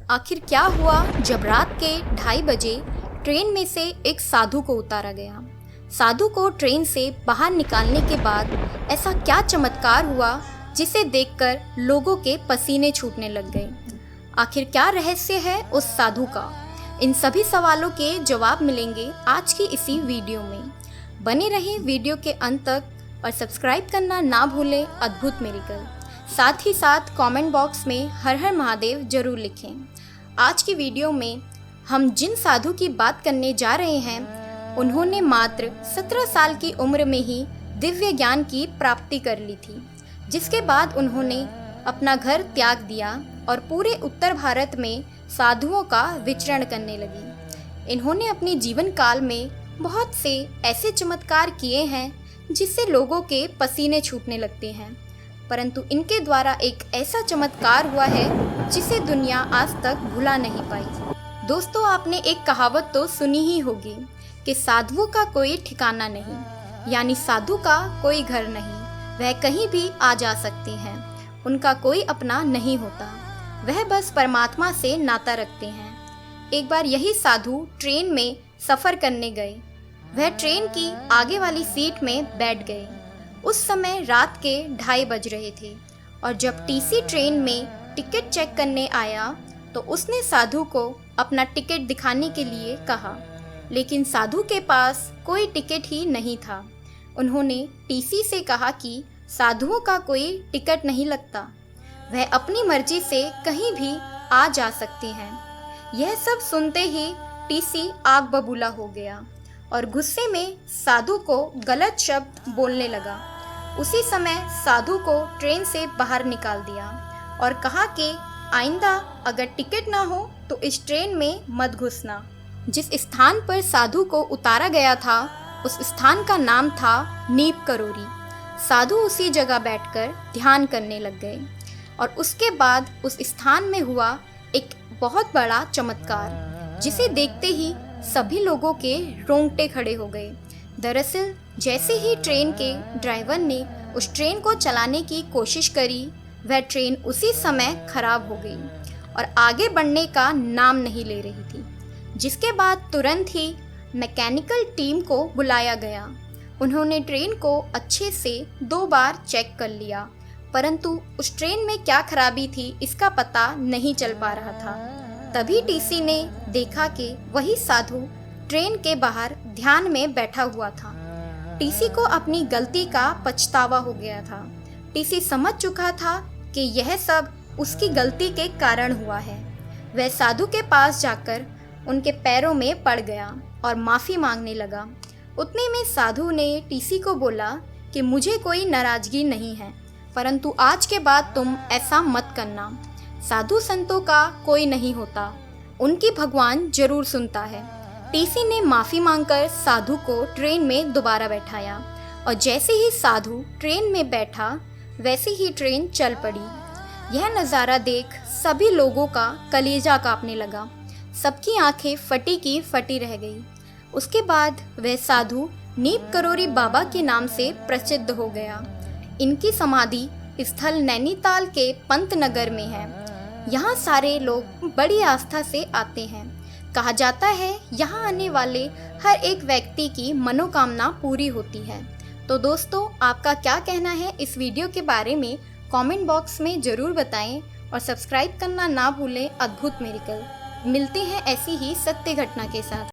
आखिर क्या हुआ जब रात के 2:30 बजे ट्रेन में से एक साधु को उतारा गया। साधु को ट्रेन से बाहर निकालने के बाद ऐसा क्या चमत्कार हुआ जिसे देखकर लोगों के पसीने छूटने लग गए। आखिर क्या रहस्य है उस साधु का, इन सभी सवालों के जवाब मिलेंगे आज की इसी वीडियो में। बने रहें वीडियो के अंत तक और सब्सक्राइब करना ना भूलें अद्भुत मेरेकल। साथ ही साथ कमेंट बॉक्स में हर हर महादेव जरूर लिखें। आज की वीडियो में हम जिन साधु की बात करने जा रहे हैं उन्होंने मात्र 17 साल की उम्र में ही दिव्य ज्ञान की प्राप्ति कर ली थी, जिसके बाद उन्होंने अपना घर त्याग दिया और पूरे उत्तर भारत में साधुओं का विचरण करने लगी। इन्होंने अपने जीवन काल में बहुत से ऐसे चमत्कार किए हैं जिससे लोगों के पसीने छूटने लगते हैं, परंतु इनके द्वारा एक ऐसा चमत्कार हुआ है जिसे दुनिया आज तक भुला नहीं पाई। दोस्तों, आपने एक कहावत तो सुनी ही होगी कि साधुओं का कोई ठिकाना नहीं, यानी साधु का कोई घर नहीं, वह कहीं भी आ जा सकते हैं, उनका कोई अपना नहीं होता, वह बस परमात्मा से नाता रखते हैं। एक बार यही साधु ट्रेन में सफ़र करने गए। वह ट्रेन की आगे वाली सीट में बैठ गए। उस समय रात के 2:30 बज रहे थे और जब टीसी ट्रेन में टिकट चेक करने आया तो उसने साधु को अपना टिकट दिखाने के लिए कहा, लेकिन साधु के पास कोई टिकट ही नहीं था। उन्होंने टीसी से कहा कि साधुओं का कोई टिकट नहीं लगता, वह अपनी मर्जी से कहीं भी आ जा सकते हैं। यह सब सुनते ही टीसी आग बबूला हो गया और गुस्से में साधु को गलत शब्द बोलने लगा। उसी समय साधु को ट्रेन से बाहर निकाल दिया और कहा कि आइंदा अगर टिकट ना हो तो इस ट्रेन में मत घुसना। जिस स्थान पर साधु को उतारा गया था उस स्थान का नाम था नीप करोरी। साधु उसी जगह बैठकर ध्यान करने लग गए और उसके बाद उस स्थान में हुआ एक बहुत बड़ा चमत्कार, जिसे देखते ही सभी लोगों के रोंगटे खड़े हो गए। दरअसल जैसे ही ट्रेन के ड्राइवर ने उस ट्रेन को चलाने की कोशिश करी, वह ट्रेन उसी समय खराब हो गई और आगे बढ़ने का नाम नहीं ले रही थी। जिसके बाद तुरंत ही मैकेनिकल टीम को बुलाया गया। उन्होंने ट्रेन को अच्छे से 2 बार चेक कर लिया, परंतु उस ट्रेन में क्या खराबी थी इसका पता नहीं चल पा रहा था। तभी टीसी ने देखा कि वही साधु ट्रेन के बाहर ध्यान में बैठा हुआ था। टीसी को अपनी गलती का पछतावा हो गया था। टीसी समझ चुका था कि यह सब उसकी गलती के कारण हुआ है। वह साधु के पास जाकर उनके पैरों में पड़ गया और माफ़ी मांगने लगा। उतने में साधु ने टीसी को बोला कि मुझे कोई नाराज़गी नहीं है, परंतु आज के बाद तुम ऐसा मत करना। साधु संतों का कोई नहीं होता, उनकी भगवान जरूर सुनता है। टीसी ने माफ़ी मांगकर साधु को ट्रेन में दोबारा बैठाया और जैसे ही साधु ट्रेन में बैठा वैसे ही ट्रेन चल पड़ी। यह नज़ारा देख सभी लोगों का कलेजा कांपने लगा। सबकी आंखें फटी की फटी रह गई। उसके बाद वह साधु नीप करोरी बाबा के नाम से प्रसिद्ध हो गया। इनकी समाधि स्थल नैनीताल के पंतनगर में है। यहाँ सारे लोग बड़ी आस्था से आते हैं। कहा जाता है यहाँ आने वाले हर एक व्यक्ति की मनोकामना पूरी होती है। तो दोस्तों, आपका क्या कहना है इस वीडियो के बारे में कमेंट बॉक्स में ज़रूर बताएं और सब्सक्राइब करना ना भूलें अद्भुत मेरेकल। मिलते हैं ऐसी ही सत्य घटना के साथ।